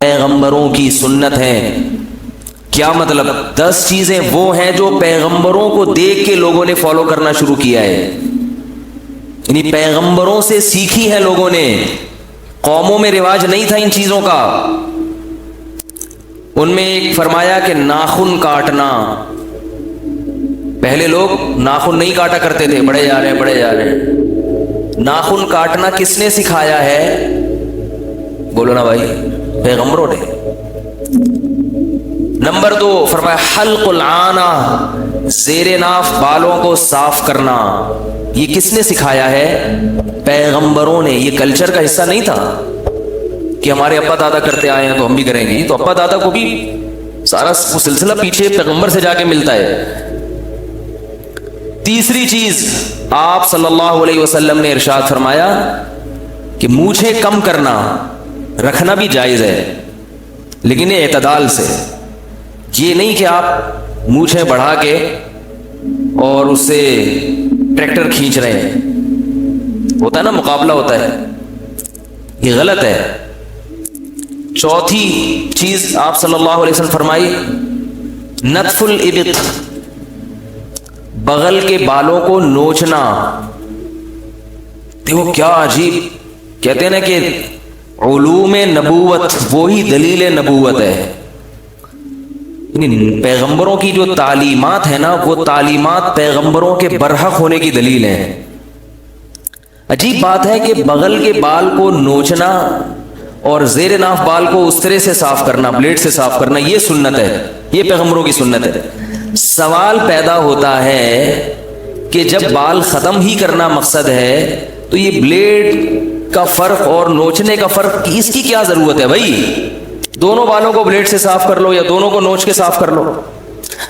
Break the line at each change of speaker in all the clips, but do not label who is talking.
پیغمبروں کی سنت ہیں۔ کیا مطلب؟ 10 چیزیں وہ ہیں جو پیغمبروں کو دیکھ کے لوگوں نے فالو کرنا شروع کیا ہے، یعنی پیغمبروں سے سیکھی ہے لوگوں نے، قوموں میں رواج نہیں تھا ان چیزوں کا۔ ان میں ایک فرمایا کہ ناخن کاٹنا، پہلے لوگ ناخن نہیں کاٹا کرتے تھے، بڑے جا رہے ہیں۔ ناخن کاٹنا کس نے سکھایا ہے؟ بولو نا بھائی، پیغمبروں نے۔ نمبر 2 فرمایا حلق العانہ، زیر ناف بالوں کو صاف کرنا، یہ کس نے سکھایا ہے؟ پیغمبروں نے۔ یہ کلچر کا حصہ نہیں تھا کہ ہمارے ابا دادا کرتے آئے ہیں تو ہم بھی کریں گے، تو ابا دادا کو بھی سارا سلسلہ پیچھے پیغمبر سے جا کے ملتا ہے۔ تیسری چیز آپ صلی اللہ علیہ وسلم نے ارشاد فرمایا کہ مونچھیں کم کرنا، رکھنا بھی جائز ہے لیکن یہ اعتدال سے، یہ نہیں کہ آپ مونچھیں بڑھا کے اور اس سے ٹریکٹر کھینچ رہے ہیں، ہوتا ہے نا، مقابلہ ہوتا ہے، یہ غلط ہے۔ چوتھی چیز آپ صلی اللہ علیہ وسلم فرمائی نتف الابط، بغل کے بالوں کو نوچنا۔ دیکھو کیا عجیب، کہتے ہیں نا کہ علوم نبوت وہی دلیل نبوت ہے، پیغمبروں کی جو تعلیمات ہیں نا، وہ تعلیمات پیغمبروں کے برحق ہونے کی دلیل ہیں۔ عجیب بات ہے کہ بغل کے بال کو نوچنا اور زیر ناف بال کو اس طرح سے صاف کرنا، بلیڈ سے صاف کرنا، یہ سنت ہے، یہ پیغمبروں کی سنت ہے۔ سوال پیدا ہوتا ہے کہ جب بال ختم ہی کرنا مقصد ہے تو یہ بلیڈ کا فرق اور نوچنے کا فرق، اس کی کیا ضرورت ہے بھائی؟ دونوں بالوں کو بلیڈ سے صاف کر لو یا دونوں کو نوچ کے صاف کر لو۔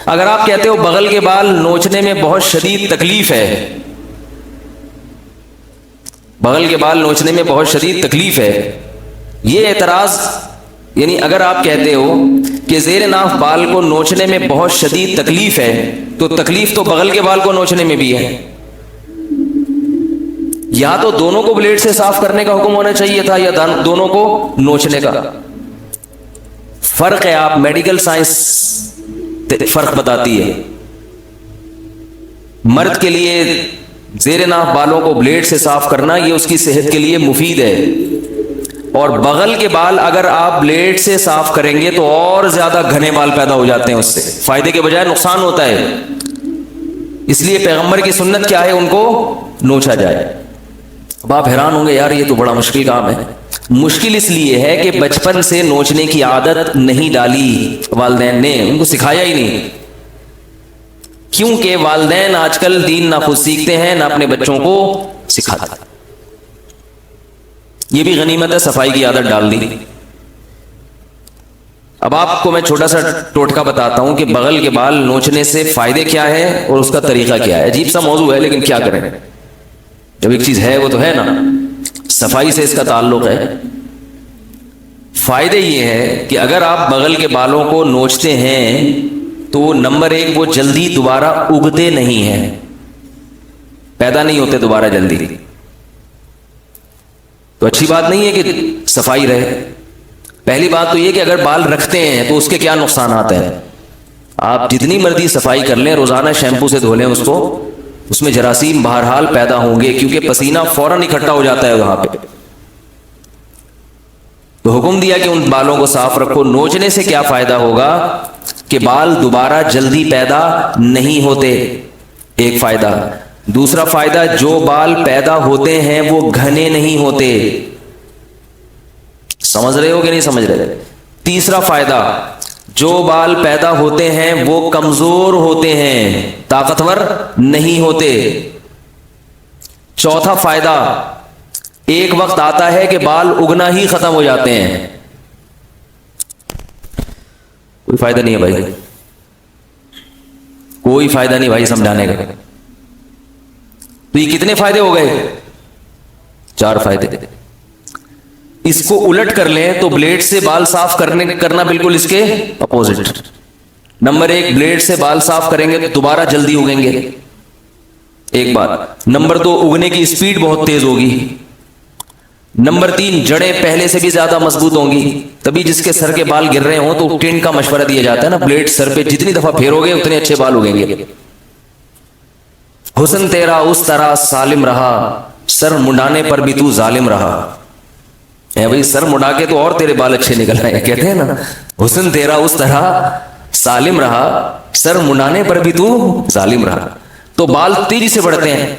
اگر آپ کہتے ہو بغل کے بال نوچنے میں بہت شدید تکلیف ہے، بغل کے بال نوچنے میں بہت شدید تکلیف ہے، یہ اعتراض، یعنی اگر آپ کہتے ہو کہ زیر ناف بال کو نوچنے میں بہت شدید تکلیف ہے تو تکلیف تو بغل کے بال کو نوچنے میں بھی ہے۔ یا تو دونوں کو بلیڈ سے صاف کرنے کا حکم ہونا چاہیے تھا یا دونوں کو نوچنے کا۔ فرق ہے، آپ میڈیکل سائنس فرق بتاتی ہے۔ مرد کے لیے زیر ناف بالوں کو بلیڈ سے صاف کرنا یہ اس کی صحت کے لیے مفید ہے، اور بغل کے بال اگر آپ بلیڈ سے صاف کریں گے تو اور زیادہ گھنے بال پیدا ہو جاتے ہیں، اس سے فائدے کے بجائے نقصان ہوتا ہے۔ اس لیے پیغمبر کی سنت کیا ہے؟ ان کو نوچا جائے۔ اب آپ حیران ہوں گے یار یہ تو بڑا مشکل کام ہے۔ مشکل اس لیے ہے کہ بچپن سے نوچنے کی عادت نہیں ڈالی والدین نے، ان کو سکھایا ہی نہیں، کیونکہ والدین آج کل دین نہ خود سیکھتے ہیں نہ اپنے بچوں کو سکھاتے۔ یہ بھی غنیمت ہے، صفائی کی عادت ڈال دی۔ اب آپ کو میں چھوٹا سا ٹوٹکا بتاتا ہوں کہ بغل کے بال نوچنے سے فائدے کیا ہے اور اس کا طریقہ کیا ہے۔ عجیب سا موضوع ہے لیکن کیا کریں، جب ایک چیز ہے وہ تو ہے نا، صفائی سے اس کا تعلق ہے۔ فائدے یہ ہے کہ اگر آپ بغل کے بالوں کو نوچتے ہیں تو نمبر 1 وہ جلدی دوبارہ اگتے نہیں ہیں، پیدا نہیں ہوتے دوبارہ جلدی، تو اچھی بات نہیں ہے کہ صفائی رہے۔ پہلی بات تو یہ کہ اگر بال رکھتے ہیں تو اس کے کیا نقصانات ہیں؟ آپ جتنی مرضی صفائی کر لیں، روزانہ شیمپو سے دھو لیں اس کو، اس میں جراثیم بہرحال پیدا ہوں گے کیونکہ پسینہ فوراً اکٹھا ہو جاتا ہے وہاں پہ۔ تو حکم دیا کہ ان بالوں کو صاف رکھو۔ نوچنے سے کیا فائدہ ہوگا کہ بال دوبارہ جلدی پیدا نہیں ہوتے، ایک فائدہ۔ دوسرا فائدہ، جو بال پیدا ہوتے ہیں وہ گھنے نہیں ہوتے۔ سمجھ رہے ہو کہ نہیں سمجھ رہے؟ تیسرا فائدہ، جو بال پیدا ہوتے ہیں وہ کمزور ہوتے ہیں، طاقتور نہیں ہوتے۔ چوتھا فائدہ، ایک وقت آتا ہے کہ بال اگنا ہی ختم ہو جاتے ہیں۔ کوئی فائدہ نہیں ہے بھائی، کوئی فائدہ نہیں بھائی سمجھانے کا۔ تو یہ کتنے فائدے ہو گئے؟ 4 فائدے۔ اس کو الٹ کر لیں تو بلیڈ سے بال صاف کرنا بالکل اس کے اپوزٹ۔ نمبر 1، بلیڈ سے بال صاف کریں گے تو دوبارہ جلدی اگیں گے، ایک بات۔ نمبر 2، اگنے کی سپیڈ بہت تیز ہوگی۔ نمبر 3 جڑیں پہلے سے بھی زیادہ مضبوط ہوں گی. تبھی جس کے سر کے بال گر رہے ہوں تو ٹینٹ کا مشورہ دیا جاتا ہے نا, بلیڈ سر پہ جتنی دفعہ پھیرو گے اتنے اچھے بال اگیں گے. حسن تیرا اس طرح سالم رہا, سر منڈانے پر بھی تو ظالم رہا. اے بھائی سر مڈا کے تو اور تیرے بال اچھے نکل رہے ہیں, کہتے ہیں نا حسن تیرا اس طرح سالم رہا, سر منڈانے پر بھی تو ظالم رہا. تو بال تیزی سے بڑھتے ہیں.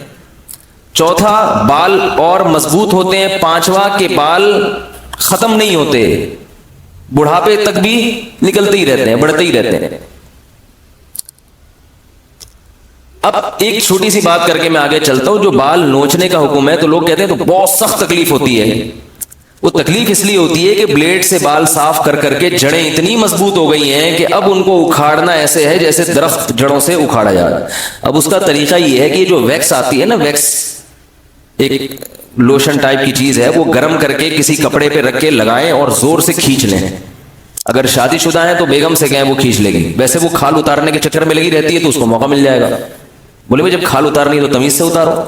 چوتھا بال اور مضبوط ہوتے ہیں. پانچواں کے بال ختم نہیں ہوتے, بڑھاپے تک بھی نکلتے ہی رہتے ہیں, بڑھتے ہی رہتے ہیں. اب ایک چھوٹی سی بات کر کے میں آگے چلتا ہوں. جو بال نوچنے کا حکم ہے تو لوگ کہتے ہیں تو بہت سخت تکلیف ہوتی ہے. وہ تکلیف اس لیے ہوتی ہے کہ بلیڈ سے بال صاف کر کر کے جڑیں اتنی مضبوط ہو گئی ہیں کہ اب ان کو اکھاڑنا ایسے ہے جیسے درخت جڑوں سے اکھاڑا جا رہا ہے. اب اس کا طریقہ یہ ہے کہ جو ویکس آتی ہے نا, ویکس ایک لوشن ٹائپ کی چیز ہے, وہ گرم کر کے کسی کپڑے پہ رکھ کے لگائیں اور زور سے کھینچ لیں. اگر شادی شدہ ہیں تو بیگم سے کہیں وہ کھینچ لے گی. ویسے وہ کھال اتارنے کے چکر میں لگی رہتی ہے تو اس کو موقع مل جائے گا. بولے بھائی جب کھال اتارنی تو تمیز سے اتارو.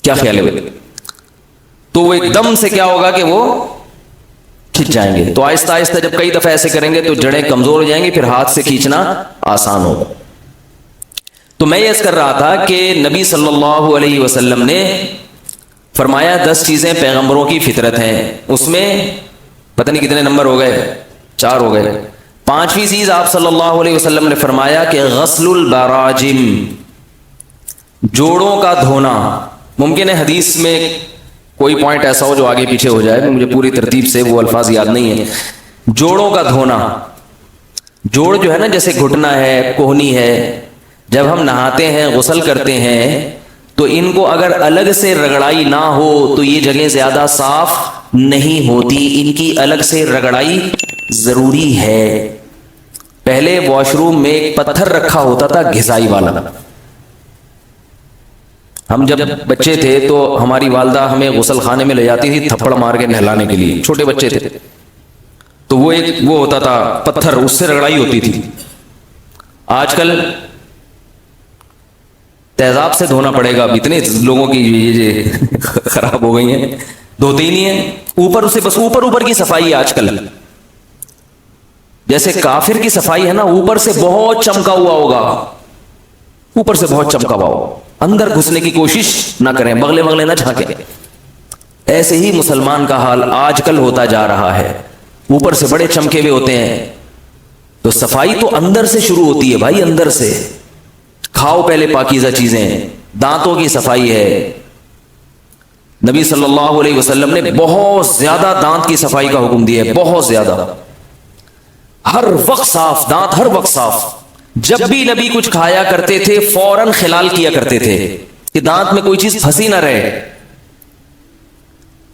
کیا خیال ہے بھائی؟ تو وہ ایک دم سے کیا ہوگا کہ وہ کھینچ جائیں گے. تو آہستہ آہستہ جب کئی دفعہ ایسے کریں گے تو جڑیں کمزور ہو جائیں گی, پھر ہاتھ سے کھینچنا آسان ہوگا. تو میں یہ کر رہا تھا کہ نبی صلی اللہ علیہ وسلم نے فرمایا 10 چیزیں پیغمبروں کی فطرت ہیں. اس میں پتہ نہیں کتنے نمبر ہو گئے, 4 ہو گئے. 5ویں چیز آپ صلی اللہ علیہ وسلم نے فرمایا کہ غسل البراجم, جوڑوں کا دھونا. ممکن ہے حدیث میں کوئی پوائنٹ ایسا ہو جو آگے پیچھے ہو جائے, مجھے پوری ترتیب سے وہ الفاظ یاد نہیں ہے. جوڑوں کا دھونا, جوڑ جو ہے نا جیسے گھٹنا ہے, کوہنی ہے, جب ہم نہاتے ہیں غسل کرتے ہیں تو ان کو اگر الگ سے رگڑائی نہ ہو تو یہ جگہیں زیادہ صاف نہیں ہوتی, ان کی الگ سے رگڑائی ضروری ہے. پہلے واش روم میں ایک پتھر رکھا ہوتا تھا گھسائی والا. ہم جب بچے تھے تو ہماری والدہ ہمیں غسل خانے میں لے جاتی تھی تھپڑ مار کے نہلانے کے لیے, چھوٹے بچے تھے تو وہ ایک وہ ہوتا تھا پتھر, اس سے رگڑائی ہوتی تھی. آج کل تیزاب سے دھونا پڑے گا. اب اتنے لوگوں کی یہ خراب ہو گئی ہیں, دھوتے ہی نہیں ہیں. اوپر سے بس اوپر کی صفائی ہے آج کل. جیسے کافر کی صفائی ہے نا, اوپر سے بہت چمکا ہوا ہوگا, اوپر سے بہت چمکا ہوا ہوگا, اندر گھسنے کی کوشش نہ کریں, بغلے بغلے نہ جھانکیں. ایسے ہی مسلمان کا حال آج کل ہوتا جا رہا ہے. اوپر سے بڑے چمکے ہوئے ہوتے ہیں. تو صفائی تو اندر سے شروع ہوتی ہے بھائی, اندر سے. کھاؤ پہلے پاکیزہ چیزیں. دانتوں کی صفائی ہے. نبی صلی اللہ علیہ وسلم نے بہت زیادہ دانت کی صفائی کا حکم دیا ہے, بہت زیادہ. ہر وقت صاف دانت, ہر وقت صاف. جب بھی نبی کچھ کھایا کرتے تھے فوراً خلال کیا کرتے تھے کہ دانت میں کوئی چیز پھنسی نہ رہے.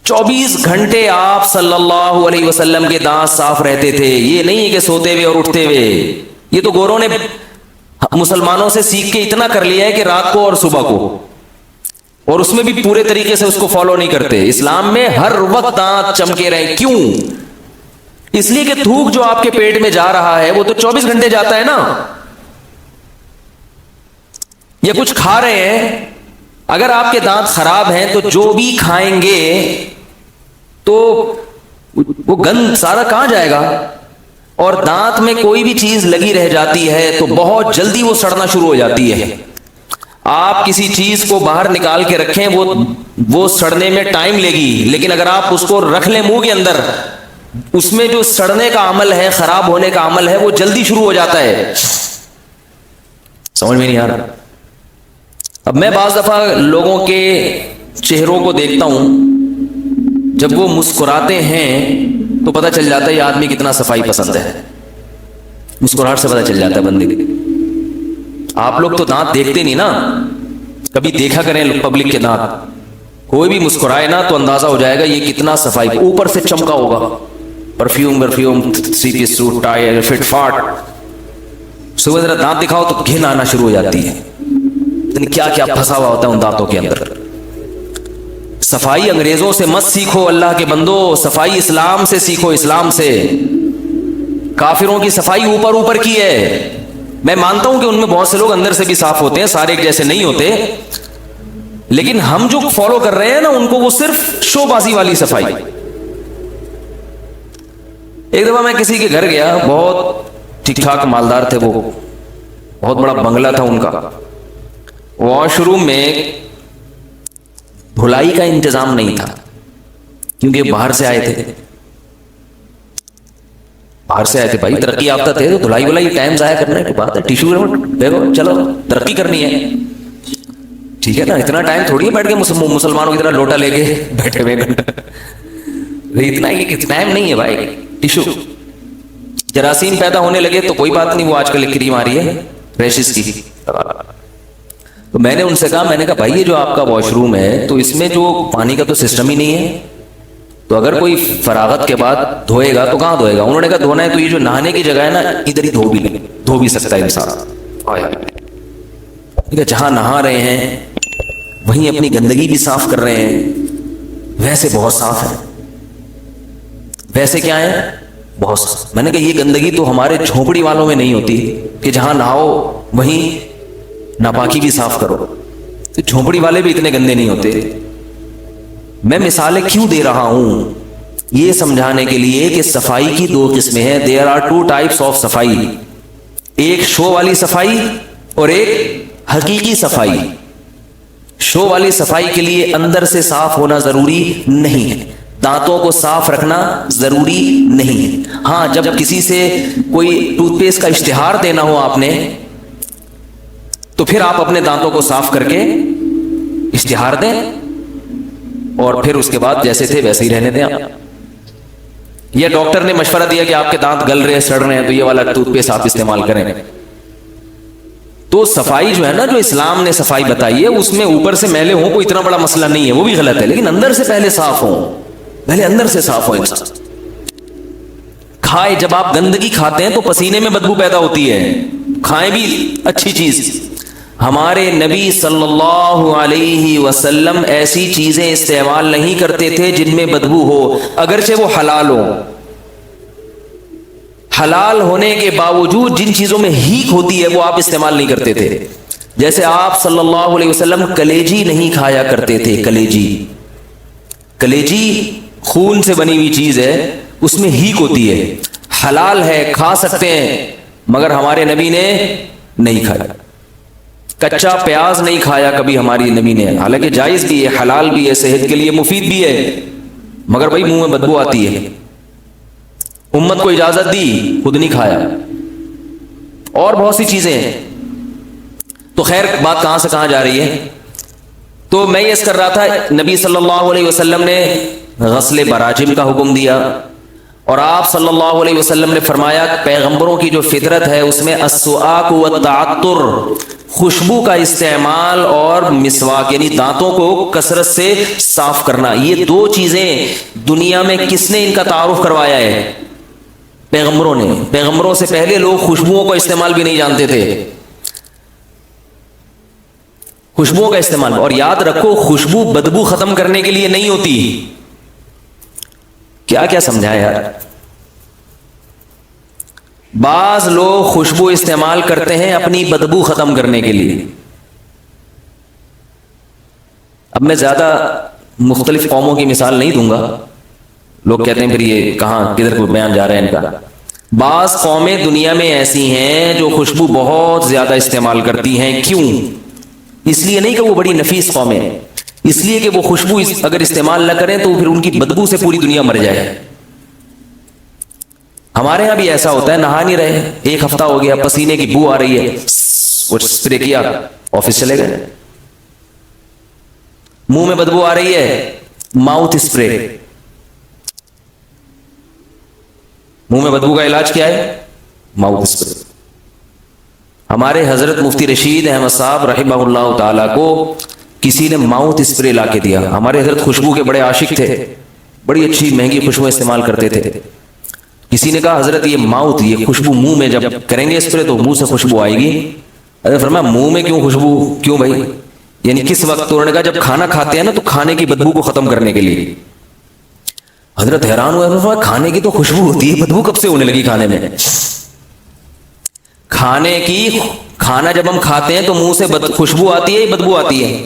24 گھنٹے آپ صلی اللہ علیہ وسلم کے دانت صاف رہتے تھے. یہ نہیں کہ سوتے ہوئے اور اٹھتے ہوئے. یہ تو گوروں نے مسلمانوں سے سیکھ کے اتنا کر لیا ہے کہ رات کو اور صبح کو, اور اس میں بھی پورے طریقے سے اس کو فالو نہیں کرتے. اسلام میں ہر وقت دانت چمکے رہے. کیوں؟ اس لیے کہ تھوک جو آپ کے پیٹ میں جا رہا ہے وہ تو 24 گھنٹے جاتا ہے نا. یہ کچھ کھا رہے ہیں, اگر آپ کے دانت خراب ہیں تو جو بھی کھائیں گے تو وہ گند سارا کہاں جائے گا. اور دانت میں کوئی بھی چیز لگی رہ جاتی ہے تو بہت جلدی وہ سڑنا شروع ہو جاتی ہے. آپ کسی چیز کو باہر نکال کے رکھیں وہ سڑنے میں ٹائم لے گی, لیکن اگر آپ اس کو رکھ لیں منہ کے اندر, اس میں جو سڑنے کا عمل ہے, خراب ہونے کا عمل ہے, وہ جلدی شروع ہو جاتا ہے. سمجھ میں نہیں آ رہا. اب میں بعض دفعہ لوگوں کے چہروں کو دیکھتا ہوں, جب وہ مسکراتے ہیں تو پتہ چل جاتا ہے یہ آدمی کتنا صفائی پسند ہے. مسکراہٹ سے پتہ چل جاتا ہے بندے کی. آپ لوگ تو دانت دیکھتے نہیں نا, کبھی دیکھا کریں پبلک کے دانت. کوئی بھی مسکرائے نا تو اندازہ ہو جائے گا یہ کتنا صفائی, اوپر سے چمکا ہوگا, perfume 3 piece suit, tie, fit فاٹ. صبح ذرا دانت دکھاؤ تو گھن آنا شروع ہو جاتی ہے. کیا کیا پھنسا ہوا ہوتا ہے ان دانتوں کے اندر. صفائی انگریزوں سے مت سیکھو اللہ کے بندو, صفائی اسلام سے سیکھو, اسلام سے. کافروں کی صفائی اوپر کی ہے. میں مانتا ہوں کہ ان میں بہت سے لوگ اندر سے بھی صاف ہوتے ہیں, سارے ایک جیسے نہیں ہوتے, لیکن ہم جو فالو کر رہے ہیں نا ان کو وہ صرف شو بازی والی صفائی. ایک دفعہ میں کسی کے گھر گیا, بہت ٹھیک ٹھاک مالدار تھے وہ, بہت بڑا بنگلہ تھا ان کا. واش روم میں دھلائی کا انتظام نہیں تھا کیونکہ باہر سے آئے تھے, بھائی ترقی یافتہ تھے تو دھلائی ولائی ٹائم ضائع کرنے کی بات ہے, ٹیشو دیکھو چلو ترقی کرنی ہے, ٹھیک ہے نا, اتنا ٹائم تھوڑی ہے بیٹھ کے مسلمانوں کی طرح لوٹا لے کے بیٹھے ہوئے, اتنا ہی ٹائم نہیں ہے بھائی. ٹیشو, جراثیم پیدا ہونے لگے تو کوئی بات نہیں, وہ آج کل ایک کریم آ رہی ہے ریشز کی. تو میں نے ان سے کہا, میں نے کہا بھائی یہ جو آپ کا واش روم ہے تو اس میں جو پانی کا تو سسٹم ہی نہیں ہے, تو اگر کوئی فراغت کے بعد دھوئے گا تو کہاں دھوئے گا؟ انہوں نے کہا دھونا ہے تو یہ جو نہانے کی جگہ ہے نا ادھر ہی دھو بھی سکتا ہے انسان. جہاں نہا رہے ہیں وہیں اپنی گندگی بھی صاف کر رہے ہیں, ویسے بہت صاف ہے, ویسے کیا ہے بہت صاف. میں نے کہا یہ گندگی تو ہمارے جھونپڑی والوں میں نہیں ہوتی کہ جہاں نہاؤ وہیں ناپاکی بھی صاف کرو, تو جھونپڑی والے بھی اتنے گندے نہیں ہوتے. میں مثالیں کیوں دے رہا ہوں؟ یہ سمجھانے کے لیے کہ صفائی کی دو قسمیں ہیں. There are two types of صفائی, ایک شو والی صفائی اور ایک حقیقی صفائی. شو والی صفائی کے لیے اندر سے صاف ہونا ضروری نہیں ہے, دانتوں کو صاف رکھنا ضروری نہیں ہے. ہاں جب کسی سے کوئی ٹوتھ پیسٹ کا اشتہار دینا ہو آپ نے, تو پھر آپ اپنے دانتوں کو صاف کر کے اشتہار دیں اور پھر اس کے بعد جیسے تھے ویسے ہی رہنے دیں. آپ یا ڈاکٹر نے مشورہ دیا کہ آپ کے دانت گل رہے ہیں, سڑ رہے ہیں, تو یہ والا ٹوتھ پیسٹ آپ استعمال کریں. تو صفائی جو ہے نا, جو اسلام نے صفائی بتائی ہے, اس میں اوپر سے میلے ہوں کوئی اتنا بڑا مسئلہ نہیں ہے, وہ بھی غلط ہے, لیکن اندر سے پہلے صاف ہوں, پہلے اندر سے صاف ہو انسان. کھائے, جب آپ گندگی کھاتے ہیں تو پسینے میں بدبو پیدا ہوتی ہے, کھائیں بھی اچھی چیز. ہمارے نبی صلی اللہ علیہ وسلم ایسی چیزیں استعمال نہیں کرتے تھے جن میں بدبو ہو, اگرچہ وہ حلال ہو. حلال ہونے کے باوجود جن چیزوں میں ہیک ہوتی ہے وہ آپ استعمال نہیں کرتے تھے. جیسے آپ صلی اللہ علیہ وسلم کلیجی نہیں کھایا کرتے تھے. کلیجی خون سے بنی ہوئی چیز ہے, اس میں ہیک ہوتی ہے, حلال ہے, کھا سکتے ہیں, مگر ہمارے نبی نے نہیں کھایا. کچا پیاز نہیں کھایا کبھی ہماری نبی نے, حالانکہ جائز بھی ہے, حلال بھی ہے, صحت کے لیے مفید بھی ہے, مگر بھائی منہ میں بدبو آتی ہے. امت کو اجازت دی, خود نہیں کھایا. اور بہت سی چیزیں ہیں. تو خیر بات کہاں سے کہاں جا رہی ہے؟ تو میں یہ کر رہا تھا, نبی صلی اللہ علیہ وسلم نے غسل براجم کا حکم دیا, اور آپ صلی اللہ علیہ وسلم نے فرمایا پیغمبروں کی جو فطرت ہے اس میں السواک والتعطر, خوشبو کا استعمال اور مسواک یعنی دانتوں کو کثرت سے صاف کرنا. یہ دو چیزیں دنیا میں کس نے ان کا تعارف کروایا ہے؟ پیغمبروں نے. پیغمبروں سے پہلے لوگ خوشبوؤں کا استعمال بھی نہیں جانتے تھے, خوشبوؤں کا استعمال. اور یاد رکھو خوشبو بدبو ختم کرنے کے لیے نہیں ہوتی. کیا کیا سمجھایا یار. بعض لوگ خوشبو استعمال کرتے ہیں اپنی بدبو ختم کرنے کے لیے. اب میں زیادہ مختلف قوموں کی مثال نہیں دوں گا, لوگ کہتے ہیں پھر یہ کہاں کدھر کو بیان جا رہا ہے ان کا. بعض قومیں دنیا میں ایسی ہیں جو خوشبو بہت زیادہ استعمال کرتی ہیں. کیوں؟ اس لیے نہیں کہ وہ بڑی نفیس قومیں ہیں, اس لیے کہ وہ خوشبو اگر استعمال نہ کریں تو پھر ان کی بدبو سے پوری دنیا مر جائے. ہمارے یہاں بھی ایسا ہوتا ہے, نہا نہیں رہے, ایک ہفتہ ہو گیا, پسینے کی بو آ رہی ہے, وہ اسپرے کیا, آفس چلے گئے. منہ میں بدبو آ رہی ہے, ماؤتھ اسپرے. منہ میں بدبو کا علاج کیا ہے؟ Mouth spray. ہمارے حضرت مفتی رشید احمد صاحب رحمہ اللہ تعالی کو کسی نے ماؤتھ اسپرے لا کے دیا. ہمارے حضرت خوشبو کے بڑے عاشق تھے, بڑی اچھی مہنگی خوشبو استعمال کرتے تھے. کسی نے کہا حضرت یہ ماؤتھ, یہ خوشبو منہ میں جب کریں گے اسپرے تو منہ سے خوشبو آئے گی. حضرت فرمایا منہ میں کیوں خوشبو, کیوں بھائی, یعنی کس وقت؟ تو انہوں نے کہا جب کھانا کھاتے ہیں نا تو کھانے کی بدبو کو ختم کرنے کے لیے. حضرت حیران ہوئے, کھانے کی تو خوشبو ہوتی ہے, بدبو کب سے ہونے لگی کھانے میں؟ کھانا جب ہم کھاتے ہیں تو منہ سے خوشبو آتی ہے, بدبو آتی ہے.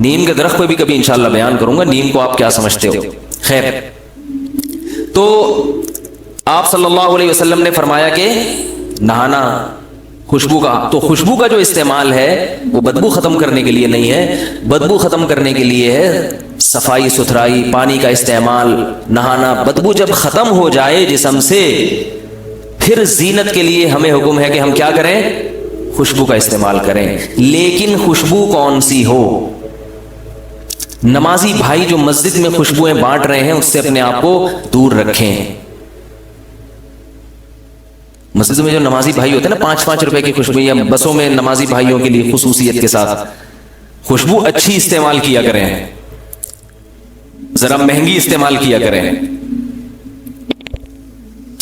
نیم کے درخت پہ بھی کبھی انشاءاللہ بیان کروں گا نیم کو آپ کیا سمجھتے ہو. خیر، تو آپ صلی اللہ علیہ وسلم نے فرمایا کہ نہانا خوشبو کا، تو خوشبو کا جو استعمال ہے وہ بدبو ختم کرنے کے لیے نہیں ہے، بدبو ختم کرنے کے لیے ہے صفائی ستھرائی، پانی کا استعمال، نہانا. بدبو جب ختم ہو جائے جسم سے پھر زینت کے لیے ہمیں حکم ہے کہ ہم کیا کریں؟ خوشبو کا استعمال کریں. لیکن خوشبو کون سی ہو؟ نمازی بھائی جو مسجد میں خوشبوئیں بانٹ رہے ہیں اس سے اپنے آپ کو دور رکھیں. مسجد میں جو نمازی بھائی ہوتے ہیں نا 5-5 روپے کی خوشبو، یا بسوں میں نمازی بھائیوں کے لیے خصوصیت کے ساتھ خوشبو اچھی استعمال کیا کریں، ذرا مہنگی استعمال کیا کریں.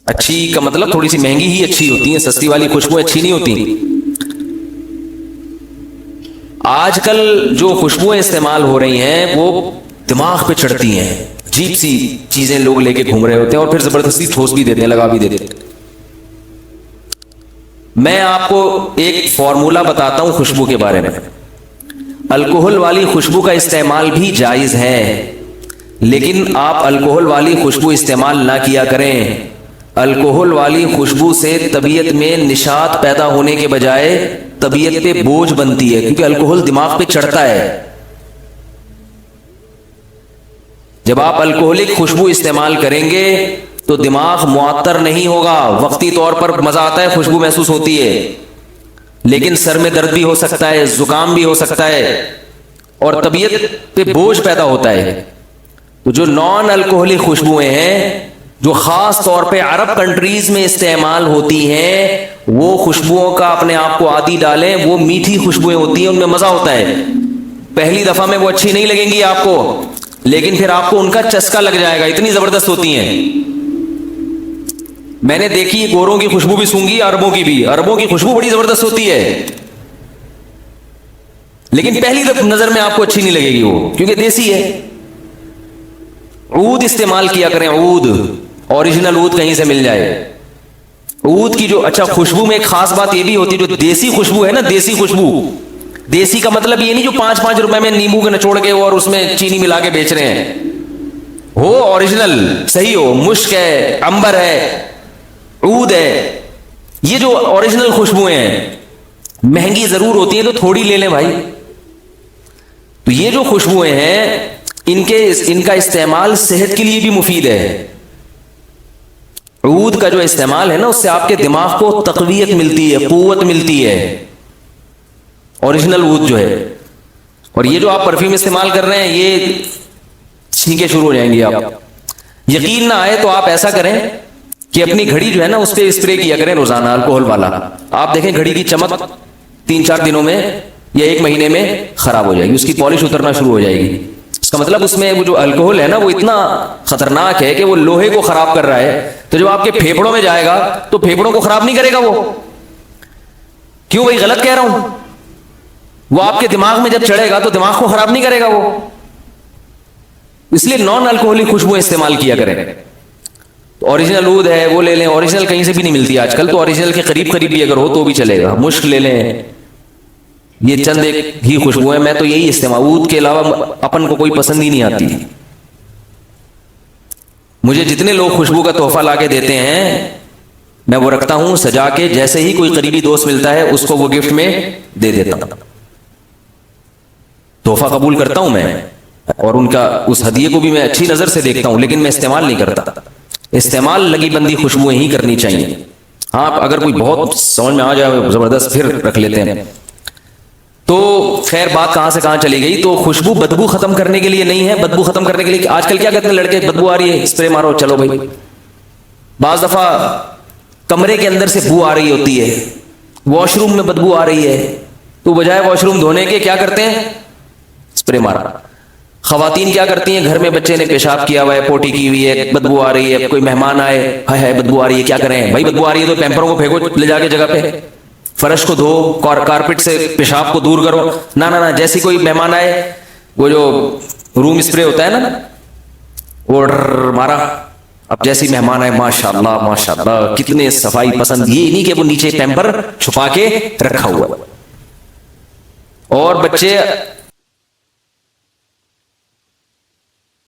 اچھی کا مطلب تھوڑی سی مہنگی ہی اچھی ہوتی ہیں، سستی والی خوشبو اچھی نہیں ہوتی. آج کل جو خوشبوئیں استعمال ہو رہی ہیں وہ دماغ پہ چڑھتی ہیں، عجیب سی چیزیں لوگ لے کے گھوم رہے ہوتے ہیں اور پھر زبردستی ٹھوس بھی دیتے ہیں، لگا بھی دیتے ہیں. میں آپ کو ایک فارمولا بتاتا ہوں خوشبو کے بارے میں. الکوہل والی خوشبو کا استعمال بھی جائز ہے، لیکن آپ الکوہل والی خوشبو استعمال نہ کیا کریں. الکوہل والی خوشبو سے طبیعت میں نشاط پیدا ہونے کے بجائے طبیعت پہ بوجھ بنتی ہے، کیونکہ الکوہل دماغ پہ چڑھتا ہے. جب آپ الکوہلک خوشبو استعمال کریں گے تو دماغ معطر نہیں ہوگا. وقتی طور پر مزہ آتا ہے، خوشبو محسوس ہوتی ہے، لیکن سر میں درد بھی ہو سکتا ہے، زکام بھی ہو سکتا ہے اور طبیعت پہ بوجھ پیدا ہوتا ہے. تو جو نان الکوہلک خوشبوئیں ہیں جو خاص طور پہ عرب کنٹریز میں استعمال ہوتی ہیں، وہ خوشبوؤں کا اپنے آپ کو عادی ڈالیں. وہ میٹھی خوشبوئیں ہوتی ہیں، ان میں مزہ ہوتا ہے. پہلی دفعہ میں وہ اچھی نہیں لگیں گی آپ کو، لیکن پھر آپ کو ان کا چسکا لگ جائے گا، اتنی زبردست ہوتی ہیں. میں نے دیکھی گوروں کی خوشبو بھی سونگھی، عربوں کی بھی. عربوں کی خوشبو بڑی زبردست ہوتی ہے، لیکن پہلی نظر میں آپ کو اچھی نہیں لگے گی وہ، کیونکہ دیسی ہے. عود استعمال کیا کریں، عود، اوریجنل عود کہیں سے مل جائے. عود کی جو اچھا خوشبو میں ایک خاص بات یہ بھی ہوتی ہے، جو دیسی خوشبو ہے نا، دیسی خوشبو، دیسی کا مطلب یہ نہیں جو 5-5 روپے میں نیمبو کے نچوڑ کے اور اس میں چینی ملا کے بیچ رہے ہیں. ہو اوریجنل صحیح ہو، مشک ہے، عنبر ہے، عود ہے. یہ جو اوریجنل خوشبوئیں ہیں مہنگی ضرور ہوتی ہیں تو تھوڑی لے لیں بھائی. تو یہ جو خوشبوئیں ہیں ان کا استعمال صحت کے لیے بھی مفید ہے. عود کا جو استعمال ہے نا، اس سے آپ کے دماغ کو تقویت ملتی ہے، قوت ملتی ہے، اوریجنل عود جو ہے. اور یہ جو آپ پرفیوم استعمال کر رہے ہیں یہ چھینکیں شروع ہو جائیں گی. آپ یقین نہ آئے تو آپ ایسا کریں کہ اپنی گھڑی جو ہے نا اس پہ اسپرے کیا کریں روزانہ الکوہل والا. آپ دیکھیں گھڑی کی چمک 3-4 دنوں میں یا 1 مہینے میں خراب ہو جائے گی، اس کی پالش اترنا شروع ہو جائے گی. اس کا مطلب اس میں وہ جو الکوہل ہے نا وہ اتنا خطرناک ہے کہ وہ لوہے کو خراب کر رہا ہے. تو جب آپ کے پھیپھڑوں میں جائے گا تو پھیپھڑوں کو خراب نہیں کرے گا وہ. کیوں بھائی غلط کہہ رہا ہوں؟ وہ آپ کے دماغ میں جب چڑھے گا تو دماغ کو خراب نہیں کرے گا وہ. اس لیے نان الکوہلک خوشبوئیں استعمال کیا کریں. اوریجنل عود ہے وہ لے لیں، اوریجنل کہیں سے بھی نہیں ملتی آج کل، تو اوریجنل کے قریب بھی اگر ہو تو بھی چلے گا. مشک لے لیں، یہ چند ایک ہی خوشبو ہے. میں تو یہی استعمال، عود کے علاوہ اپن کو کوئی پسند ہی نہیں آتی. مجھے جتنے لوگ خوشبو کا تحفہ لا کے دیتے ہیں میں وہ رکھتا ہوں سجا کے. جیسے ہی کوئی قریبی دوست ملتا ہے اس کو وہ گفٹ میں دے دیتا ہوں. تحفہ قبول کرتا ہوں میں، اور ان کا اس ہدیے کو بھی میں اچھی نظر سے دیکھتا ہوں، لیکن میں استعمال نہیں کرتا. استعمال لگی بندی خوشبوئیں ہی کرنی چاہیے. ہاں اگر کوئی بہت سمجھ میں آ جائے زبردست پھر رکھ لیتے ہیں. تو خیر بات کہاں سے کہاں چلی گئی. تو خوشبو بدبو ختم کرنے کے لیے نہیں ہے. بدبو ختم کرنے کے لیے آج کل کیا کہتے ہیں لڑکے، بدبو آ رہی ہے اسپرے مارو، چلو بھائی. بعض دفعہ کمرے کے اندر سے بو آ رہی ہوتی ہے، واش روم میں بدبو آ رہی ہے، تو بجائے واش روم دھونے کے کیا کرتے ہیں؟ اسپرے مارا. خواتین کیا کرتی ہیں، گھر میں بچے نے پیشاب کیا ہوا ہے، پوٹی کی ہوئی ہے، بدبو آ رہی ہے، کوئی مہمان آئے، ہائے بدبو آ رہی ہے، کیا کریں بھائی؟ بدبو آ رہی ہے تو پیمپروں کو پھینکو لے جا کے جگہ پہ، فرش کو دھو، کارپٹ سے پیشاب کو دور کرو. نہ جیسی کوئی مہمان آئے وہ جو روم اسپرے ہوتا ہے نا وہ مارا. اب جیسی مہمان آئے ماشاءاللہ ماشاءاللہ کتنے صفائی پسند، یہ نہیں کہ وہ نیچے پیمپر چھپا کے رکھا ہوا. اور بچے